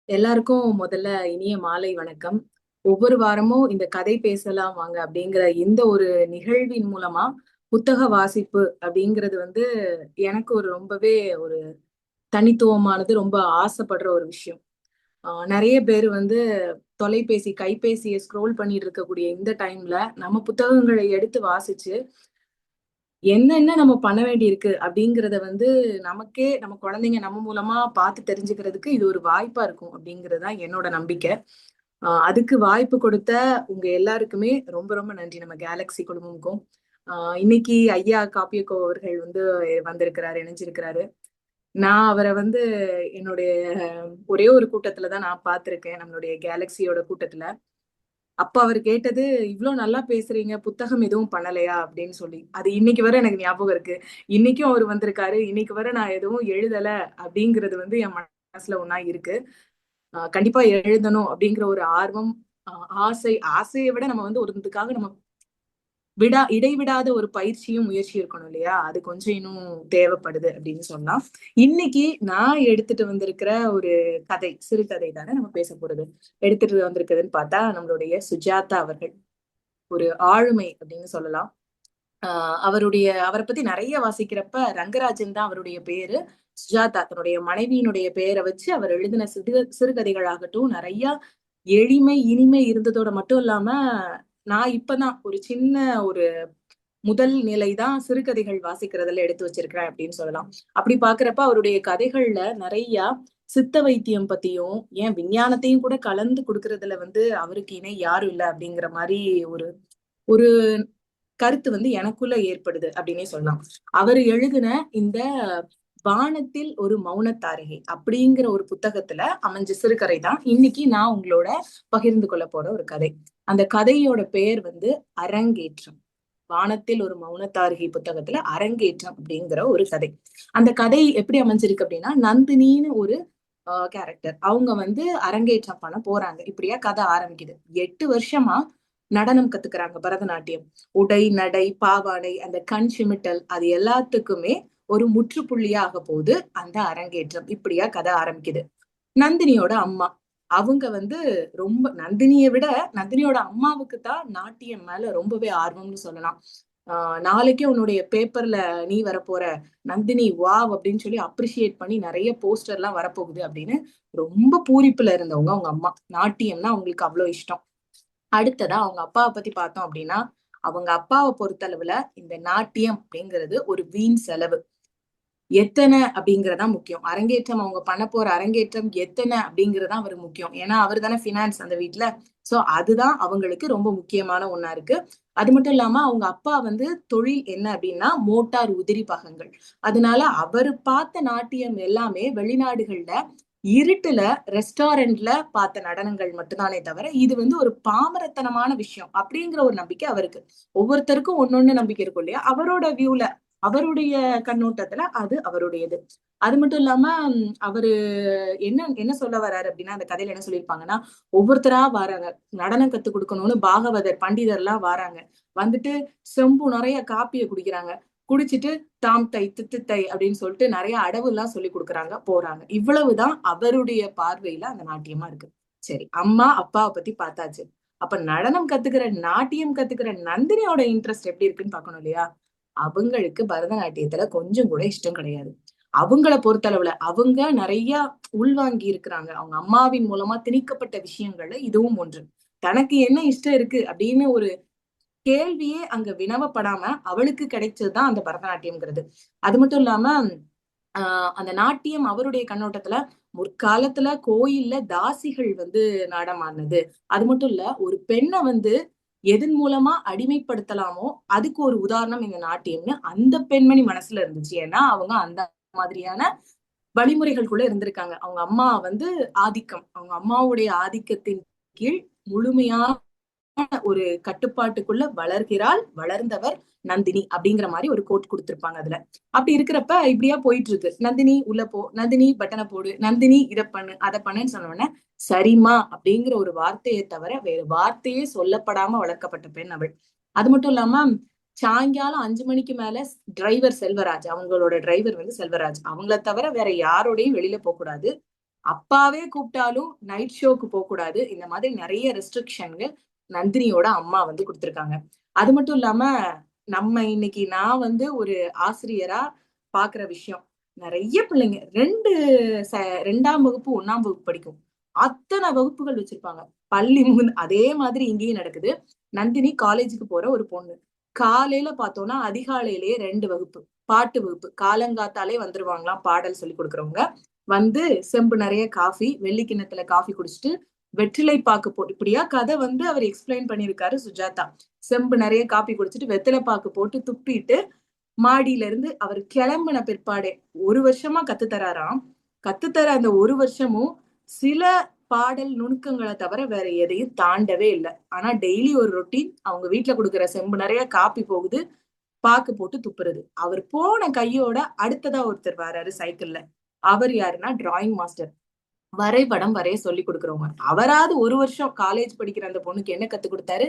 எல்லாருக்கும் முதல்ல இனிய மாலை வணக்கம். ஒவ்வொரு வாரமும் இந்த கதை பேசலாம் வாங்க அப்படிங்கிற இந்த ஒரு நிகழ்வின் மூலமா புத்தக வாசிப்பு அப்படிங்கிறது எனக்கு ஒரு ரொம்பவே ஒரு தனித்துவமானது, ரொம்ப ஆசைப்படுற ஒரு விஷயம். நிறைய பேர் தொலைபேசி கைபேசியை ஸ்க்ரோல் பண்ணிட்டு இருக்கக்கூடிய இந்த டைம்ல நம்ம புத்தகங்களை எடுத்து வாசிச்சு என்னென்ன நம்ம பண்ண வேண்டியிருக்கு அப்படிங்கிறத நமக்கே நம்ம குழந்தைங்க நம்ம மூலமா பார்த்து தெரிஞ்சுக்கிறதுக்கு இது ஒரு வாய்ப்பா இருக்கும் அப்படிங்கிறது தான் என்னோட நம்பிக்கை. அதுக்கு வாய்ப்பு கொடுத்த உங்க எல்லாருக்குமே ரொம்ப ரொம்ப நன்றி, நம்ம கேலக்ஸி குழுமமுக்கும். இன்னைக்கு ஐயா காப்பியக்கோ அவர்கள் வந்திருக்கிறாரு, இணைஞ்சிருக்கிறாரு. நான் அவரை என்னுடைய ஒரே ஒரு கூட்டத்துலதான் நான் பார்த்திருக்கேன், நம்மளுடைய கேலக்சியோட கூட்டத்துல. அப்ப அவர் கேட்டது, இவ்வளவு நல்லா பேசுறீங்க, புத்தகம் எதுவும் பண்ணலையா அப்படின்னு சொல்லி. அது இன்னைக்கு வரை எனக்கு ஞாபகம் இருக்கு. இன்னைக்கும் அவர் வந்திருக்காரு, இன்னைக்கு வரை நான் எதுவும் எழுதல அப்படிங்கிறது என் மனசுல ஒண்ணா இருக்கு. கண்டிப்பா எழுதணும் அப்படிங்கிற ஒரு ஆர்வம், ஆசையை விட நம்ம ஒருத்துக்காக நம்ம இடைவிடாத ஒரு பயிற்சியும் முயற்சியும் இருக்கணும் இல்லையா? அது கொஞ்சம் இன்னும் தேவைப்படுது அப்படின்னு சொன்னா. இன்னைக்கு நான் எடுத்துட்டு வந்திருக்கிற ஒரு கதை, சிறுகதை தானே நம்ம பேச போறது. எடுத்துட்டு வந்திருக்குதுன்னு பார்த்தா நம்மளுடைய சுஜாதா அவர்கள். ஒரு ஆளுமை அப்படின்னு சொல்லலாம். அவரை பத்தி நிறைய வாசிக்கிறப்ப ரங்கராஜன் தான் அவருடைய பேரு. சுஜாதா தன்னுடைய மனைவியினுடைய பெயரை வச்சு அவர் எழுதின சிறுகதைகளாகட்டும் நிறைய எளிமை இனிமை இருந்ததோட மட்டும் இல்லாம, நான் இப்பதான் ஒரு சின்ன ஒரு முதல் நிலைதான் சிறுகதைகள் வாசிக்கிறதுல எடுத்து வச்சிருக்கிறேன் அப்படின்னு சொல்லலாம். அப்படி பாக்குறப்ப அவருடைய கதைகள்ல நிறைய சித்த வைத்தியம் பத்தியும், ஏன் விஞ்ஞானத்தையும் கூட கலந்து கொடுக்கறதுல அவருக்கு இணை யாரும் இல்லை அப்படிங்கிற மாதிரி ஒரு ஒரு கருத்து எனக்குள்ள ஏற்படுது அப்படின்னே சொல்லலாம். அவர் எழுதின இந்த வானத்தில் ஒரு மௌனத்தாரகை அப்படிங்கிற ஒரு புத்தகத்துல அமைஞ்ச சிறுகதை தான் இன்னைக்கு நான் உங்களோட பகிர்ந்து கொள்ள போற ஒரு கதை. அந்த கதையோட பெயர் அரங்கேற்றம். வானத்தில் ஒரு மௌனத்தாரகை புத்தகத்துல அரங்கேற்றம் அப்படிங்கிற ஒரு கதை. அந்த கதை எப்படி அமைஞ்சிருக்கு அப்படின்னா, நந்தினின்னு ஒரு கேரக்டர், அவங்க அரங்கேற்றம் பண்ண போறாங்க. இப்படியா கதை ஆரம்பிக்குது. 8 வருஷமா நடனம் கத்துக்கிறாங்க, பரதநாட்டியம். உடை, நடை, பாவாடை, அந்த கண் சிமிட்டல், அது எல்லாத்துக்குமே ஒரு முற்றுப்புள்ளியாக போகுது அந்த அரங்கேற்றம். இப்படியா கதை ஆரம்பிக்குது. நந்தினியோட அம்மா, அவங்க ரொம்ப நந்தினியை விட நந்தினியோட அம்மாவுக்கு தான் நாட்டியம் மேல ரொம்பவே ஆர்வம்னு சொல்லலாம். நாளைக்கே உன்னுடைய பேப்பர்ல நீ வரப்போற நந்தினி, வாவ் அப்படின்னு சொல்லி அப்ரிசியேட் பண்ணி நிறைய போஸ்டர் எல்லாம் வரப்போகுது அப்படின்னு ரொம்ப பூரிப்புல இருந்தவங்க அவங்க அம்மா. நாட்டியம்னா அவங்களுக்கு அவ்வளவு இஷ்டம். அடுத்ததா அவங்க அப்பாவை பத்தி பார்த்தோம் அப்படின்னா, அவங்க அப்பாவை பொறுத்தளவுல இந்த நாட்டியம் அப்படிங்கிறது ஒரு வீண் செலவு. எத்தனை அப்படிங்கறதா முக்கியம். அரங்கேற்றம், அவங்க பண்ண போற அரங்கேற்றம் எத்தனை அப்படிங்கறதா அவருக்கு முக்கியம். ஏன்னா அவர் தானே பினான்ஸ் அந்த வீட்டுல. சோ அதுதான் அவங்களுக்கு ரொம்ப முக்கியமான ஒண்ணா இருக்கு. அது மட்டும் இல்லாம அவங்க அப்பா தொழில் என்ன அப்படின்னா மோட்டார் உதிரி பாகங்கள். அதனால அவர் பார்த்த நாட்டியம் எல்லாமே வெளிநாடுகள்ல இருட்டுல ரெஸ்டாரண்ட்ல பார்த்த நடனங்கள் மட்டும்தானே தவிர இது ஒரு பாமரத்தனமான விஷயம் அப்படிங்கிற ஒரு நம்பிக்கை அவருக்கு. ஒவ்வொருத்தருக்கும் ஒன்னொன்னு நம்பிக்கை இருக்கும் இல்லையா? அவரோட வியூல, அவருடைய கண்ணோட்டத்துல அது அவருடையது. அது மட்டும் இல்லாம அவரு என்ன என்ன சொல்ல வர்றாரு அப்படின்னா, அந்த கதையில என்ன சொல்லியிருப்பாங்கன்னா, ஒவ்வொருத்தரா வராங்க நடனம் கத்து கொடுக்கணும்னு, பாகவதர் பண்டிதர் எல்லாம் வராங்க. செம்பு நிறைய காப்பிய குடிக்கிறாங்க. குடிச்சிட்டு தாம் தை தித்து தை அப்படின்னு சொல்லிட்டு நிறைய அடவு எல்லாம் சொல்லி கொடுக்குறாங்க, போறாங்க. இவ்வளவுதான் அவருடைய பார்வையில அந்த நாட்டியமா இருக்கு. சரி, அம்மா அப்பாவை பத்தி பார்த்தாச்சு. அப்ப நடனம் கத்துக்கிற, நாட்டியம் கத்துக்கிற நந்தினியோட இன்ட்ரெஸ்ட் எப்படி இருக்குன்னு பாக்கணும் இல்லையா? அவங்களுக்கு பரதநாட்டியத்துல கொஞ்சம் கூட இஷ்டம் கிடையாது. அவங்கள பொறுத்தளவுல அவங்க நிறைய உள்வாங்கி இருக்கிறாங்க. அவங்க அம்மாவின் மூலமா திணிக்கப்பட்ட விஷயங்கள்ல இதுவும் ஒன்று. தனக்கு என்ன இஷ்டம் இருக்கு அப்படின்னு ஒரு கேள்வியே அங்க வினவப்படாம அவளுக்கு கிடைச்சதுதான் அந்த பரதநாட்டியம்ங்கிறது. அது மட்டும் இல்லாம அந்த நாட்டியம் அவருடைய கண்ணோட்டத்துல முற்காலத்துல கோயில்ல தாசிகள் நாடமானது. அது மட்டும் இல்ல, ஒரு பெண்ணை எதன் மூலமா அடிமைப்படுத்தலாமோ அதுக்கு ஒரு உதாரணம் இந்த நாட்டியம்னு அந்த பெண்மணி மனசுல இருந்துச்சு. ஏன்னா அவங்க அந்த மாதிரியான வழிமுறைகளுக்குள்ள இருந்திருக்காங்க. அவங்க அம்மா ஆதிக்கம், அவங்க அம்மாவுடைய ஆதிக்கத்தின் கீழ் முழுமையா ஒரு கட்டுப்பாட்டுக்குள்ள வளர்கிறாள், வளர்ந்தவர் நந்தினி அப்படிங்கிற மாதிரி ஒரு கோட் கொடுத்திருப்பாங்க அதுல. அப்படி இருக்கிறப்ப இப்படியா போயிட்டு இருக்கு. நந்தினி உள்ள போ, நந்தினி பட்டனை போடு, நந்தினி இதை பண்ணு அதை பண்ணுன்னு சொன்னோடனே சரிமா அப்படிங்கிற ஒரு வார்த்தையை தவிர வேற வார்த்தையே சொல்லப்படாம வளர்க்கப்பட்ட பெண் அவள். அது மட்டும் இல்லாம சாயங்காலம் 5 மணிக்கு மேல டிரைவர் செல்வராஜ், அவங்களோட டிரைவர் செல்வராஜ், அவங்கள தவிர வேற யாரோடையும் வெளியில போக கூடாது. அப்பாவே கூப்பிட்டாலும் நைட் ஷோக்கு போக கூடாது. இந்த மாதிரி நிறைய ரெஸ்ட்ரிக்ஷன்கள் நந்தினியோட அம்மா வந்து கொடுத்திருக்காங்க. அது மட்டும் இல்லாம நம்ம இன்னைக்கு நான் வந்து ஒரு ஆசிரியரா பாக்குற விஷயம், நிறைய பிள்ளைங்க ரெண்டாம் வகுப்பு 1ஆம் வகுப்பு படிக்கும். அத்தனை வகுப்புகள் வச்சிருப்பாங்க. பள்ளி அதே மாதிரி இங்கேயும் நடக்குது. நந்தினி காலேஜுக்கு போற ஒரு பொண்ணு. காலையில பார்த்தோம்னா அதிகாலையிலேயே 2 வகுப்பு, பாட்டு வகுப்பு. காலங்காத்தாலே வந்துருவாங்களாம் பாடல் சொல்லி கொடுக்குறவங்க. வந்து செம்பு நிறைய காஃபி, வெள்ளி கிண்ணத்துல காஃபி குடிச்சிட்டு வெற்றிலை பாக்கு போட்டு, இப்படியா கதை வந்து அவர் எக்ஸ்பிளைன் பண்ணியிருக்காரு சுஜாதா. செம்பு நிறைய காஃபி குடிச்சிட்டு வெத்திலை பாக்கு போட்டு துப்பிட்டு மாடியில இருந்து அவர் கிளம்பின பிற்பாடே 1 வருஷமா கத்துத்தராராம். கத்துத்தர அந்த 1 வருஷமும் சில பாடல் நுணுக்கங்களை தவிர வேற எதையும் தாண்டவே இல்லை. ஆனா டெய்லி ஒரு ரொட்டீன். அவங்க வீட்டுல கொடுக்குற செம்பு நிறைய காப்பி போகுது, பாக்கு போட்டு துப்புறது. அவர் போன கையோட அடுத்ததா ஒருத்தர் வராரு சைக்கிள்ல. அவர் யாருன்னா டிராயிங் மாஸ்டர். வரைபடம் வரைய சொல்லி கொடுக்குறவங்க. அவராது 1 வருஷம் காலேஜ் படிக்கிற அந்த பொண்ணுக்கு என்ன கத்து கொடுத்தாரு?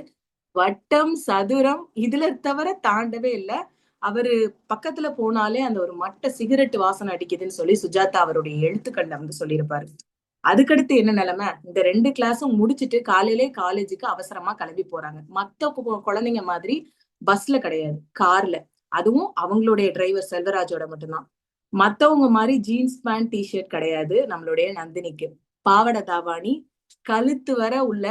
வட்டம், சதுரம், இதுல தவிர தாண்டவே இல்லை. அவரு பக்கத்துல போனாலே அந்த ஒரு மட்ட சிகரெட் வாசனை அடிக்குதுன்னு சொல்லி சுஜாதா அவருடைய எழுத்துக்கள்ல வந்து சொல்லியிருப்பாரு. அதுக்கடுத்து என்ன நிலைமை? இந்த 2 கிளாஸும் முடிச்சுட்டு காலையிலே காலேஜுக்கு அவசரமா கிளம்பி போறாங்க. மத்த குழந்தைங்க மாதிரி பஸ்ல கிடையாது, கார்ல. அதுவும் அவங்களுடைய டிரைவர் செல்வராஜோட மட்டும்தான். மத்தவங்க மாதிரி ஜீன்ஸ் பேண்ட் டிஷர்ட் கிடையாது நம்மளுடைய நந்தினிக்கு. பாவாடை தாவாணி, கழுத்து வர உள்ள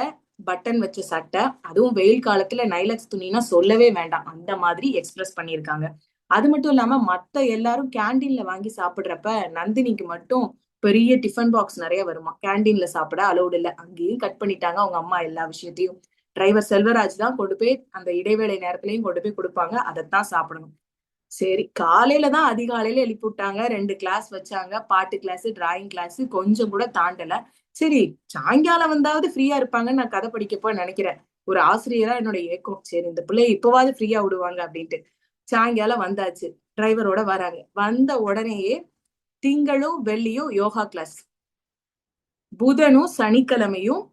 பட்டன் வச்ச சட்டை, அதுவும் வெயில் காலத்துல நைலக்ஸ் துணினா சொல்லவே வேண்டாம், அந்த மாதிரி எக்ஸ்பிரஸ் பண்ணியிருக்காங்க. அது மட்டும் இல்லாம மத்த எல்லாரும் கேண்டீன்ல வாங்கி சாப்பிடுறப்ப நந்தினிக்கு மட்டும் பெரிய டிஃபன் பாக்ஸ் நிறைய வருமா. கேண்டீன்ல சாப்பிட அலௌடு இல்ல. அங்கேயும் கட் பண்ணிட்டாங்க அவங்க அம்மா எல்லா விஷயத்தையும். டிரைவர் செல்வராஜ் தான் கொண்டு போய் அந்த இடைவேளை நேரத்திலையும் கொண்டு போய் கொடுப்பாங்க, அதைத்தான் சாப்பிடணும். சரி, காலையில தான் அதிகாலையில எழுப்பி விட்டாங்க. 2 கிளாஸ் வச்சாங்க, பாட்டு கிளாஸ், டிராயிங் கிளாஸ், கொஞ்சம் கூட தாண்டல. சரி, சாயங்காலம் வந்தாவது ஃப்ரீயா இருப்பாங்கன்னு நான் கதை படிக்கப்போ நினைக்கிறேன். ஒரு ஆசிரியரா என்னோட ஏக்கம், சரி இந்த பிள்ளைய இப்பவாவது ஃப்ரீயா விடுவாங்க அப்படின்ட்டு. சாயங்காலம் வந்தாச்சு, டிரைவரோட வராங்க. வந்த உடனேயே திங்களும் வெள்ளியும் யோகா கிளாஸ், புதனும் சனிக்கிழமையும்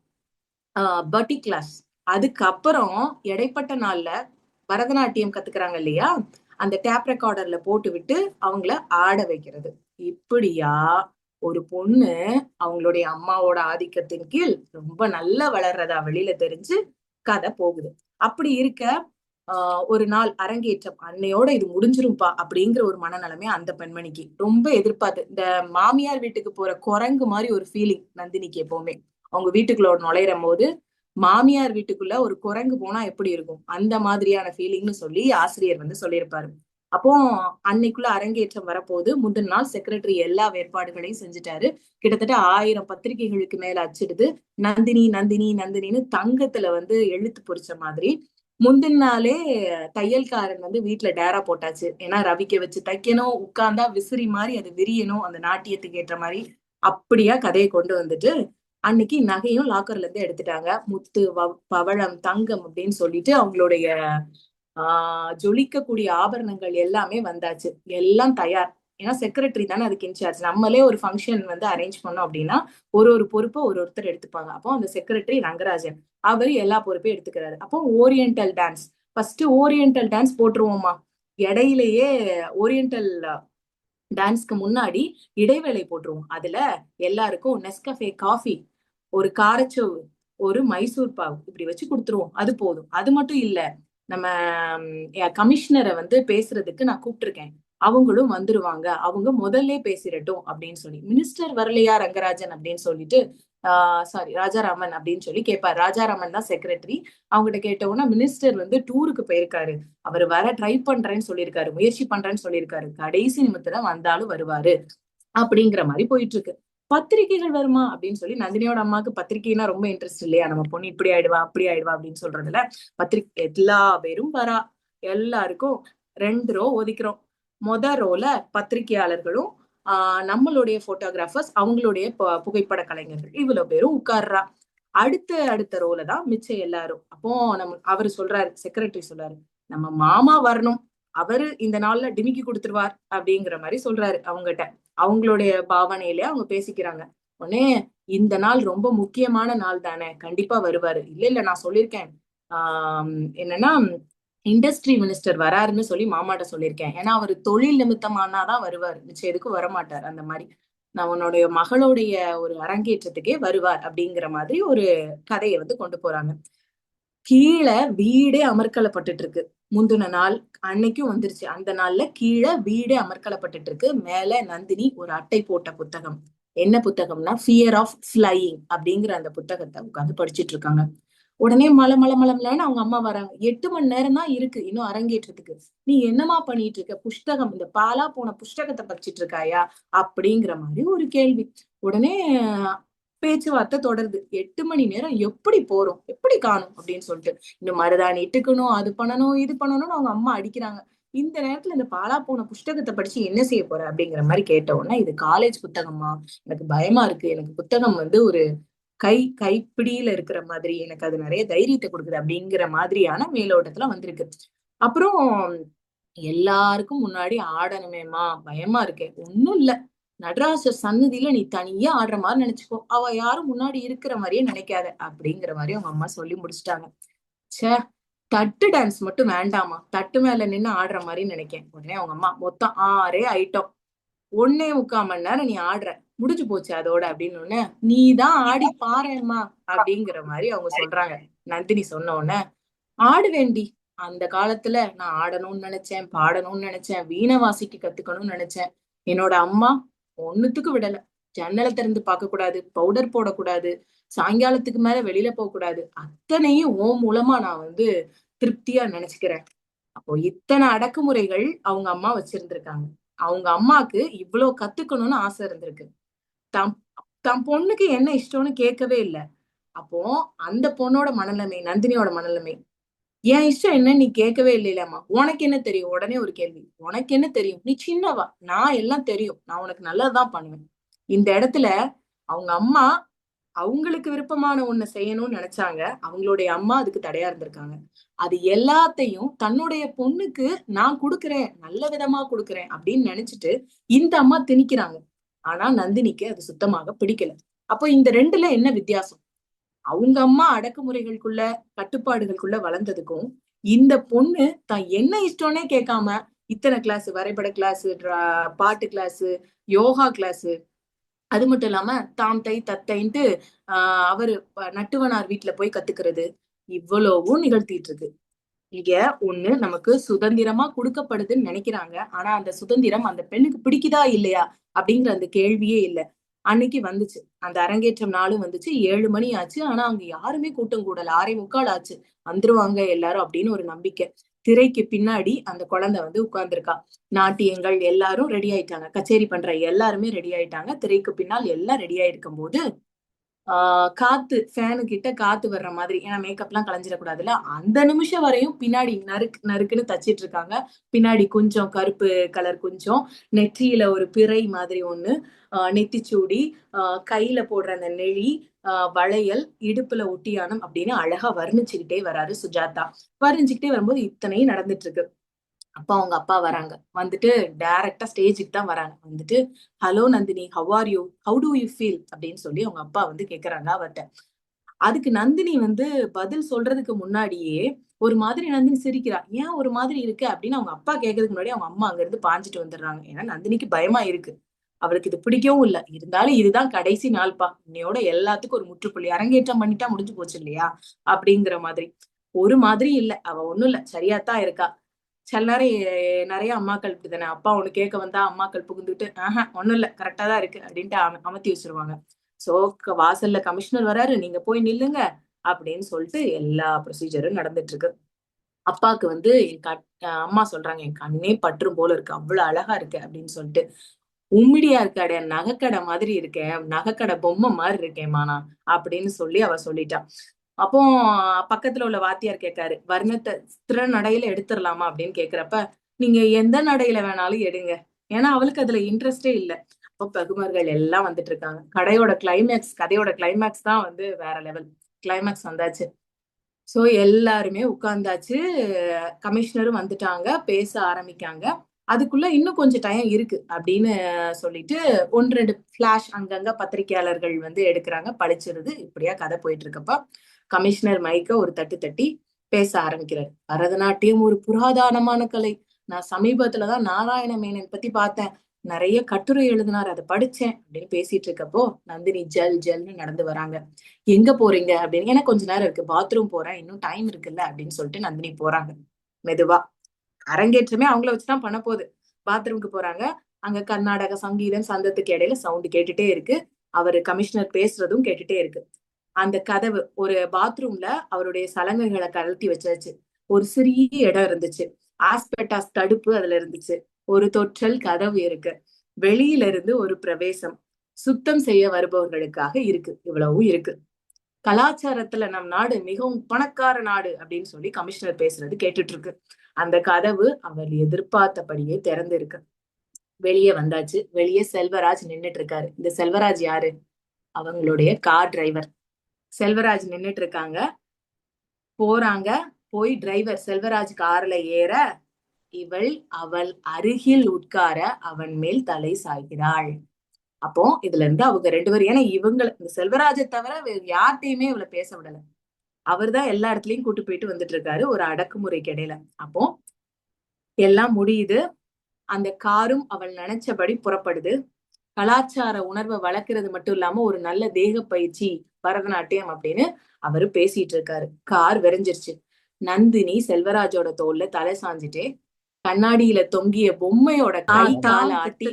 பட்டி கிளாஸ். அதுக்கப்புறம் இடைப்பட்ட நாள்ல பரதநாட்டியம் கத்துக்கிறாங்க இல்லையா, அந்த டேப் ரெக்கார்டர்ல போட்டு விட்டு அவங்கள ஆட வைக்கிறது. இப்படியா ஒரு பொண்ணு அவங்களுடைய அம்மாவோட ஆதிக்கத்தின் கீழ் ரொம்ப நல்லா வளர்றதா வெளியில தெரிஞ்சு கதை போகுது. அப்படி இருக்க ஒரு நாள் அரங்கேற்றம், அன்னையோட இது முடிஞ்சிரும்பா அப்படிங்கிற ஒரு மனநிலைமை அந்த பெண்மணிக்கு. ரொம்ப எதிர்பார்த்து, இந்த மாமியார் வீட்டுக்கு போற குரங்கு மாதிரி ஒரு ஃபீலிங் நந்தினிக்கு எப்பவுமே. அவங்க வீட்டுக்குள்ள நுழையிற போது மாமியார் வீட்டுக்குள்ள ஒரு குரங்கு போனா எப்படி இருக்கும், அந்த மாதிரியான ஃபீலிங்னு சொல்லி ஆசிரியர் வந்து சொல்லியிருப்பாரு. அப்போ அன்னைக்குள்ள அரங்கேற்றம் வரப்போது. முந்தின நாள் செக்ரட்டரி எல்லா ஏற்பாடுகளையும் செஞ்சுட்டாரு. கிட்டத்தட்ட 1000 பத்திரிகைகளுக்கு மேல அச்சிடுது. நந்தினி நந்தினி நந்தினின்னு தங்கத்துல வந்து எழுத்து பொறிச்ச மாதிரி. முந்தின நாளே தையல்காரன் வந்து வீட்டுல டேரா போட்டாச்சு. ஏன்னா ரவிக்க வச்சு தைக்கணும், உட்கார்ந்தா விசிறி மாதிரி அது விரியணும், அந்த நாட்டியத்துக்கு ஏற்ற மாதிரி. அப்படியா கதையை கொண்டு வந்துட்டு அன்னைக்கு நகையும் லாக்கர்ல இருந்து எடுத்துட்டாங்க. முத்து, பவழம், தங்கம் அப்படின்னு சொல்லிட்டு அவங்களுடைய ஜொலிக்கக்கூடிய ஆபரணங்கள் எல்லாமே வந்தாச்சு. எல்லாம் தயார். ஏன்னா செக்ரட்டரி தானே அதுக்கு இன்சார்ஜ். நம்மளே ஒரு ஃபங்க்ஷன் வந்து அரேஞ்ச் பண்ணோம் அப்படின்னா ஒரு ஒரு பொறுப்பை ஒருத்தர் எடுத்துப்பாங்க. அப்போ அந்த செக்ரட்டரி ரங்கராஜன் அவர் எல்லா பொறுப்பையும் எடுத்துக்கிறாரு. அப்போ oriental dance, first oriental dance போட்டுருவோமா. இடையிலேயே ஓரியன்டல் டான்ஸ்க்கு முன்னாடி இடைவேளை போட்டுருவோம். அதுல எல்லாருக்கும் நெஸ்கஃபே காஃபி, ஒரு காரச்சோவு, ஒரு மைசூர் பாவு இப்படி வச்சு கொடுத்துருவோம். அது போதும். அது மட்டும் இல்ல, நம்ம கமிஷனரை வந்து பேசுறதுக்கு நான் கூப்பிட்டுருக்கேன், அவங்களும் வந்துருவாங்க, அவங்க முதல்ல பேசிடட்டும் அப்படின்னு சொல்லி. மினிஸ்டர் வரலையா ரங்கராஜன் அப்படின்னு சொல்லிட்டு சாரி ராஜாராமன் அப்படின்னு சொல்லி கேட்பாரு. ராஜாராமன் தான் செக்ரட்டரி. அவங்ககிட்ட கேட்டவுடனே மினிஸ்டர் வந்து டூருக்கு போயிருக்காரு, அவர் வர ட்ரை பண்றேன்னு சொல்லியிருக்காரு, முயற்சி பண்றேன்னு சொல்லியிருக்காரு, கடைசி நிமித்துல வந்தாலும் வருவாரு அப்படிங்கிற மாதிரி போயிட்டு இருக்கு. பத்திரிகைகள் வருமா அப்படின்னு சொல்லி நந்தினியோட அம்மாவுக்கு பத்திரிகைனா ரொம்ப இன்ட்ரெஸ்ட் இல்லையா, நம்ம பொண்ணு இப்படி ஆயிடுவா அப்படி ஆயிடுவா அப்படின்னு சொல்றதுல. பத்திரிகை எல்லா பேரும் வரா. எல்லாருக்கும் 2 ரோ ஒதுக்கிறோம். ரோல பத்திரிகையாளர்களும் நம்மளுடைய போட்டோகிராஃபர்ஸ், அவங்களுடைய புகைப்பட கலைஞர்கள், இவ்வளவு பேரும் உட்கார்றா. அடுத்த ரோல தான் மிச்சம் எல்லாரும். அப்போ அவரு சொல்றாரு, செக்ரட்டரி சொல்றாரு, நம்ம மாமா வரணும், அவரு இந்த நாள்ல டிமிக்கி கொடுத்துருவார் அப்படிங்கிற மாதிரி சொல்றாரு அவங்ககிட்ட. அவங்களுடைய பாவனையில அவங்க பேசிக்கிறாங்க. உடனே இந்த நாள் ரொம்ப முக்கியமான நாள் தானே, கண்டிப்பா வருவாரு. இல்ல இல்ல நான் சொல்லியிருக்கேன், என்னன்னா இண்டஸ்ட்ரி மினிஸ்டர் வராருன்னு சொல்லி மாமாட்ட சொல்லியிருக்கேன். ஏன்னா அவரு தொழில் நிமித்தமானாதான் வருவாரு, மிச்சம் எதுக்கும் வரமாட்டார் அந்த மாதிரி. நான் உன்னுடைய மகளுடைய ஒரு அரங்கேற்றத்துக்கே வருவார் அப்படிங்கிற மாதிரி ஒரு கதையை வந்து கொண்டு போறாங்க. கீழே வீடே அமர்க்களப்பட்டுட்டு இருக்கு. முந்தின நாள் அன்னைக்கும் வந்துருச்சு. அந்த நாள்ல கீழே வீடே அமர்க்களப்பட்டுட்டு இருக்கு. மேல நந்தினி ஒரு அட்டை போட்ட புத்தகம். என்ன புத்தகம்னா ஃபியர் ஆஃப் ஃபிளையிங் அப்படிங்கிற அந்த புத்தகத்தை உட்காந்து படிச்சுட்டு இருக்காங்க. உடனே மலமலன்னு அவங்க அம்மா வராங்க. 8 மணி நேரம் தான் இருக்கு இன்னும் அரங்கேற்றத்துக்கு. நீ என்னமா பண்ணிட்டு இருக்க? புஸ்தகம், இந்த பாலா போன புஸ்தகத்தை படிச்சிட்டு இருக்காயா அப்படிங்கிற மாதிரி ஒரு கேள்வி. உடனே பேச்சுவார்த்தை தொடருது. 8 மணி நேரம் எப்படி போறோம், எப்படி காணும் அப்படின்னு சொல்லிட்டு இன்னும் மருதாணி இட்டுக்கணும், அது பண்ணணும், இது பண்ணணும்னு அவங்க அம்மா அடிக்கிறாங்க. இந்த நேரத்துல இந்த பாலா போன புஸ்தகத்தை படிச்சு என்ன செய்ய போற அப்படிங்கிற மாதிரி கேட்ட உடனே, இது காலேஜ் புத்தகமா, எனக்கு பயமா இருக்கு, எனக்கு புத்தகம் வந்து ஒரு கைப்பிடியில இருக்கிற மாதிரி, எனக்கு அது நிறைய தைரியத்தை கொடுக்குது அப்படிங்கிற மாதிரியான மேலோட்டத்துல வந்திருக்கு. அப்புறம் எல்லாருக்கும் முன்னாடி ஆடணுமேமா, பயமா இருக்கே. ஒண்ணும் இல்ல, நடராசர் சன்னதியில நீ தனியா ஆடுற மாதிரி நினைச்சுக்கோ, அவ யாரும் முன்னாடி இருக்கிற மாதிரியே நினைக்காத அப்படிங்கிற மாதிரி அவங்க அம்மா சொல்லி முடிச்சுட்டாங்க. ச்சே, தட்டு டான்ஸ் மட்டும் வேண்டாமா, தட்டு மேல நின்னு ஆடுற மாதிரி நினைக்கேன். உடனே அவங்க அம்மா, மொத்தம் 6 ஐட்டம், 1.25 மணி நேரம் நீ ஆடுற, முடிஞ்சு போச்சு அதோட அப்படின்னு. நீதான் ஆடி பாரேம்மா அப்படிங்கிற மாதிரி அவங்க சொல்றாங்க. நந்தினி சொன்ன உடனே, ஆடுவேண்டி, அந்த காலத்துல நான் ஆடணும்னு நினைச்சேன், பாடணும்னு நினைச்சேன், வீணை வாசிக்க கத்துக்கணும்னு நினைச்சேன். என்னோட அம்மா ஒண்ணுத்துக்கு விடல. ஜன்னலை திறந்து பார்க்க கூடாது, பவுடர் போடக்கூடாது, சாயங்காலத்துக்கு மேல வெளியில போக கூடாது, அத்தனையும் ஓ மூலமா நான் வந்து திருப்தியா நினைச்சுக்கிறேன். அப்போ இத்தனை அடக்குமுறைகள் அவங்க அம்மா வச்சிருந்திருக்காங்க. அவங்க அம்மாக்கு இவ்வளவு கத்துக்கணும்னு ஆசை இருந்திருக்கு. தம் தம் பொண்ணுக்கு என்ன இஷ்டம்னு கேட்கவே இல்லை. அப்போ அந்த பொண்ணோட மனநிலைமை, நந்தினியோட மனநிலைமை, என் இஷ்டம் என்ன நீ கேட்கவே இல்லையிலம்மா, உனக்கு என்ன தெரியும்? உடனே ஒரு கேள்வி, உனக்கு என்ன தெரியும், நீ சின்னவா, நான் எல்லாம் தெரியும், நான் உனக்கு நல்லதுதான் பண்ணுவேன். இந்த இடத்துல அவங்க அம்மா அவங்களுக்கு விருப்பமான ஒண்ணு செய்யணும்னு நினைச்சாங்க. அவங்களுடைய அம்மா அதுக்கு தடையா இருந்திருக்காங்க. அது எல்லாத்தையும் தன்னுடைய பொண்ணுக்கு நான் கொடுக்குறேன், நல்ல விதமா கொடுக்குறேன் அப்படின்னு நினைச்சிட்டு இந்த அம்மா திணிக்கிறாங்க. ஆனா நந்தினிக்கு அது சுத்தமாக பிடிக்கல. அப்போ இந்த ரெண்டுல என்ன வித்தியாசம்? அவங்க அம்மா அடக்குமுறைகளுக்குள்ள, கட்டுப்பாடுகளுக்குள்ள வளர்ந்ததுக்கும், இந்த பொண்ணு தான் என்ன இஷ்டம்னே கேட்காம இத்தனை கிளாஸ், வரைபட கிளாஸ், பாட்டு கிளாஸ், யோகா கிளாஸ், அது மட்டும் இல்லாம தாம் தை தத்தைன்ட்டு அவரு நட்டுவனார் வீட்டுல போய் கத்துக்கிறது, இவ்வளவும் நிகழ்த்திட்டு இருக்கு. இங்க ஒண்ணு நமக்கு சுதந்திரமா கொடுக்கப்படுதுன்னு நினைக்கிறாங்க. ஆனா அந்த சுதந்திரம் அந்த பெண்ணுக்கு பிடிக்குதா இல்லையா அப்படிங்கிற அந்த கேள்வியே இல்ல. அன்னைக்கு வந்துச்சு, அந்த அரங்கேற்றம் நாளும் வந்துச்சு. 7 மணி ஆச்சு. ஆனா அங்க யாருமே கூட்டம் கூடல. 6:45 ஆச்சு. வந்துருவாங்க எல்லாரும் அப்படின்னு ஒரு நம்பிக்கை. திரைக்கு பின்னாடி அந்த குழந்தை வந்து உட்கார்ந்துருக்கா. நாட்டியங்கள் எல்லாரும் ரெடி ஆயிட்டாங்க. கச்சேரி பண்ற எல்லாருமே ரெடி ஆயிட்டாங்க. திரைக்கு பின்னால் எல்லாம் ரெடி ஆயிருக்கும் போது காத்து, ஃபேனு கிட்ட காத்து வர்ற மாதிரி, ஏன்னா மேக்கப் எல்லாம் கலைஞ்சிடக்கூடாதுல்ல, அந்த நிமிஷம் வரையும் பின்னாடி நறுக்கு நறுக்குன்னு தச்சிட்டு இருக்காங்க. பின்னாடி கொஞ்சம் கருப்பு கலர், கொஞ்சம் நெற்றியில ஒரு பிறை மாதிரி ஒண்ணு, நெத்திச்சூடி, கையில போடுற அந்த நெழி, வளையல், இடுப்புல ஒட்டியானம் அப்படின்னு அழகா வர்ணிச்சுக்கிட்டே வராரு சுஜாதா. வர்ணிச்சுக்கிட்டே வரும்போது இத்தனையும் நடந்துட்டு இருக்கு. அப்பா அவங்க அப்பா வராங்க. வந்துட்டு டைரக்டா ஸ்டேஜுக்கு தான் வராங்க. வந்துட்டு, hello Nandini, how are you, how to you feel அப்படின்னு சொல்லி அவங்க அப்பா வந்து கேக்குறாங்க அவர்ட்ட. அதுக்கு நந்தினி வந்து பதில் சொல்றதுக்கு முன்னாடியே ஒரு மாதிரி நந்தினி சிரிக்கிறா. ஏன் ஒரு மாதிரி இருக்கு அப்படின்னு அவங்க அப்பா கேட்கறதுக்கு முன்னாடி அவங்க அம்மா அங்க இருந்து பாஞ்சிட்டு வந்துடுறாங்க. ஏன்னா நந்தினிக்கு பயமா இருக்கு. அவளுக்கு இது பிடிக்கவும் இல்ல. இருந்தாலும் இதுதான் கடைசி நாள்பா, இன்னையோட எல்லாத்துக்கும் ஒரு முற்றுப்புள்ளி, அரங்கேற்றம் பண்ணிட்டா முடிஞ்சு போச்சு இல்லையா அப்படிங்கிற மாதிரி. ஒரு மாதிரி இல்ல, அவ ஒண்ணும் இல்ல, சரியாத்தான் இருக்கா. சில நேரம் நிறைய அம்மாக்கள் இப்படிதானே, அப்பா ஒண்ணு கேட்க வந்தா அம்மாக்கள் புகுந்துட்டு, ஒண்ணும் இல்ல, கரெக்டா தான் இருக்கு அப்படின்ட்டு அமர்த்தி வச்சிருவாங்க. சோ வாசல்ல கமிஷனர் வராரு, நீங்க போய் நில்லுங்க அப்படின்னு சொல்லிட்டு எல்லா ப்ரொசீஜரும் நடந்துட்டு இருக்கு. அப்பாவுக்கு வந்து அம்மா சொல்றாங்க, என் கண்ணே பற்றும் போல இருக்கு, அவ்வளவு அழகா இருக்கு அப்படின்னு சொல்லிட்டு. உம்மிடியா இருக்காடே, நகைக்கடை மாதிரி இருக்கேன், நகைக்கடை பொம்மை மாதிரி இருக்கேன் மானா அப்படின்னு சொல்லி அவ சொல்லிட்டா. அப்போ பக்கத்துல உள்ள வாத்தியார் கேட்காரு, வர்ணத்தை திறநடையில எடுத்துடலாமா அப்படின்னு கேக்குறப்ப, நீங்க எந்த நடையில வேணாலும் எடுங்க, ஏன்னா அவளுக்கு அதுல இன்ட்ரெஸ்டே இல்ல. அப்ப பகுமர்கள் எல்லாம் வந்துட்டு இருக்காங்க. கதையோட கிளைமேக்ஸ் தான் வந்து வேற லெவல். கிளைமேக்ஸ் வந்தாச்சு. சோ எல்லாருமே உட்கார்ந்தாச்சு. கமிஷனரும் வந்துட்டாங்க, பேச ஆரம்பிக்காங்க. அதுக்குள்ள இன்னும் கொஞ்சம் டைம் இருக்கு அப்படின்னு சொல்லிட்டு 1, 2 பிளாஷ் அங்கங்க பத்திரிகையாளர்கள் வந்து எடுக்கிறாங்க, பழிச்சிருது. இப்படியா கதை போயிட்டு இருக்கப்ப கமிஷனர் மைக்க ஒரு தட்டு தட்டி பேச ஆரம்பிக்கிறார். பரதநாட்டியம் ஒரு புராதனமான கலை. நான் சமீபத்துலதான் நாராயண மேனன் பத்தி பார்த்தேன். நிறைய கட்டுரை எழுதினார், அதை படிச்சேன் அப்படின்னு பேசிட்டு இருக்கப்போ நந்தினி ஜல் ஜல்னு நடந்து வராங்க. எங்க போறீங்க அப்படின்னு. எனக்கு கொஞ்ச நேரம் இருக்கு, பாத்ரூம் போறேன், இன்னும் டைம் இருக்குல்ல அப்படின்னு சொல்லிட்டு நந்தினி போறாங்க மெதுவா. அரங்கேற்றமே அவங்கள வச்சுதான் பண்ண போகுது. பாத்ரூமுக்கு போறாங்க. அங்க கர்நாடக சங்கீதம் சந்தத்துக்கு இடையில சவுண்ட் கேட்டுட்டே இருக்கு. அவரு கமிஷனர் பேசுறதும் கேட்டுட்டே இருக்கு. அந்த கதவு, ஒரு பாத்ரூம்ல அவருடைய சலங்கைகளை கழட்டி வச்சாச்சு. ஒரு சிறிய இடம் இருந்துச்சு. ஆஸ்பெட்டாஸ் தடுப்பு அதுல இருந்துச்சு. ஒரு தொற்றல் கதவு இருக்கு. வெளியில இருந்து ஒரு பிரவேசம் சுத்தம் செய்ய வருபவர்களுக்காக இருக்கு. இவ்வளவும் இருக்கு. கலாச்சாரத்துல நம் நாடு மிகவும் பணக்கார நாடு அப்படின்னு சொல்லி கமிஷனர் பேசுறது கேட்டுட்டு இருக்கு. அந்த கதவு அவர் எதிர்பார்த்தபடியே திறந்து இருக்கு. வெளியே வந்தாச்சு. வெளியே செல்வராஜ் நின்னுட்டு இருக்காரு. இந்த செல்வராஜ் யாரு? அவங்களுடைய கார் டிரைவர். செல்வராஜ் நின்னுட்டு இருக்காங்க. போறாங்க. போய் டிரைவர் செல்வராஜ் கார்ல ஏற இவள் அவள் அருகில் உட்கார அவன் மேல் தலை சாய்கிறாள். அப்போ இதுல இருந்து அவங்க ரெண்டு பேரும், ஏன்னா இந்த செல்வராஜை தவிர வேற யார்கிட்டயுமே இவளை பேச விடல. அவர்தான் எல்லா இடத்துலயும் கூட்டு போயிட்டு வந்துட்டு இருக்காரு ஒரு அடக்குமுறைக்கு இடையில. அப்போ எல்லாம் முடியுது. அந்த காரும் அவள் நினைச்சபடி புறப்படுது. கலாச்சார உணர்வை வளர்க்கறது மட்டும் இல்லாம ஒரு நல்ல தேக பயிற்சி பரதநாட்டியம் அப்படின்னு அவரு பேசிட்டு இருக்காரு. கார் விரைஞ்சிருச்சு. நந்தினி செல்வராஜோட தோல்ல தலை சாஞ்சிட்டே கண்ணாடியில தொங்கிய பொம்மையோட கை கால் ஆட்டி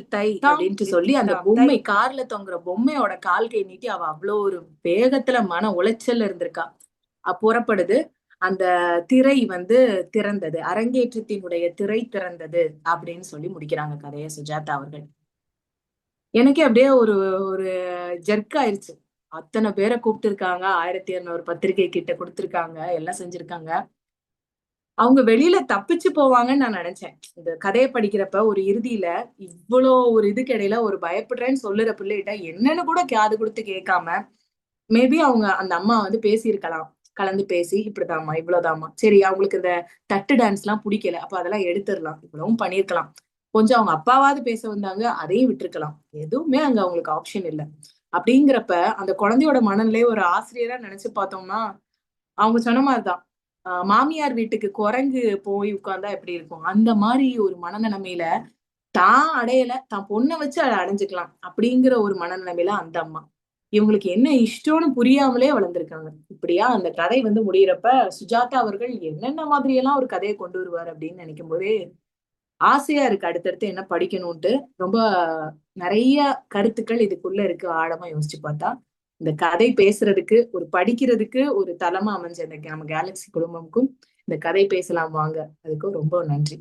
அப்படின்ட்டு சொல்லி அந்த பொம்மை, கார்ல தொங்குற பொம்மையோட கால் கை நீட்டி அவ அவ்வளோ ஒரு வேகத்துல மன உளைச்சல் இருந்திருக்கா. புறப்படுது. அந்த திரை திறந்தது, அரங்கேற்றத்தினுடைய திரை திறந்தது அப்படின்னு சொல்லி முடிக்கிறாங்க கதைய சுஜாதா அவர்கள். எனக்கே அப்படியே ஒரு ஒரு ஜெர்க் ஆயிருச்சு. அத்தனை பேரை கூப்பிட்டு இருக்காங்க, 1200 பத்திரிகை கிட்ட கொடுத்திருக்காங்க, எல்லாம் செஞ்சிருக்காங்க. அவங்க வெளியில தப்பிச்சு போவாங்கன்னு நான் நினைச்சேன். இந்த கதையை படிக்கிறப்ப ஒரு இறுதியில இவ்வளோ ஒரு இதுக்கு இடையில ஒரு பயப்படுறேன்னு சொல்லுற பிள்ளைகிட்ட என்னன்னு கூட காது கொடுத்து கேட்காம, மேபி அவங்க அந்த அம்மா பேசியிருக்கலாம். கலந்து பேசி இப்படிதாம்மா இவ்வளவுதாம்மா, சரி அவங்களுக்கு இந்த தட்டு டான்ஸ் எல்லாம் பிடிக்கல, அப்ப அதெல்லாம் எடுத்துடலாம், இவ்வளவும் பண்ணிருக்கலாம். கொஞ்சம் அவங்க அப்பாவாவது பேச வந்தாங்க, அதையும் விட்டுருக்கலாம். எதுவுமே அங்க அவங்களுக்கு ஆப்ஷன் இல்லை. அப்படிங்கிறப்ப அந்த குழந்தையோட மனநிலையை ஒரு ஆசிரியரா நினைச்சு பார்த்தோம்னா, அவங்க சொன்ன மாதிரிதான், மாமியார் வீட்டுக்கு குரங்கு போய் உட்கார்ந்தா எப்படி இருக்கும், அந்த மாதிரி ஒரு மனநிலைமையில தான் அடையல, தான் பொண்ணை வச்சு அதை அடைஞ்சுக்கலாம் அப்படிங்கிற ஒரு மனநிலைமையில அந்த அம்மா இவங்களுக்கு என்ன இஷ்டம்னு புரியாமலே வளர்ந்துருக்காங்க. இப்படியா அந்த கதை முடியறப்ப சுஜாதா அவர்கள் என்னென்ன மாதிரி எல்லாம் ஒரு கதையை கொண்டு வருவார் அப்படின்னு நினைக்கும் போதே ஆசையா இருக்கு அடுத்தடுத்து என்ன படிக்கணும்ட்டு. ரொம்ப நிறைய கருத்துக்கள் இதுக்குள்ள இருக்கு. ஆழமா யோசிச்சு பார்த்தா இந்த கதை பேசுறதுக்கு, ஒரு படிக்கிறதுக்கு ஒரு தளமா அமைஞ்ச இந்த நம்ம கேலக்ஸி குடும்பமுக்கும் இந்த கதை பேசலாம் வாங்க அதுக்கும் ரொம்ப நன்றி.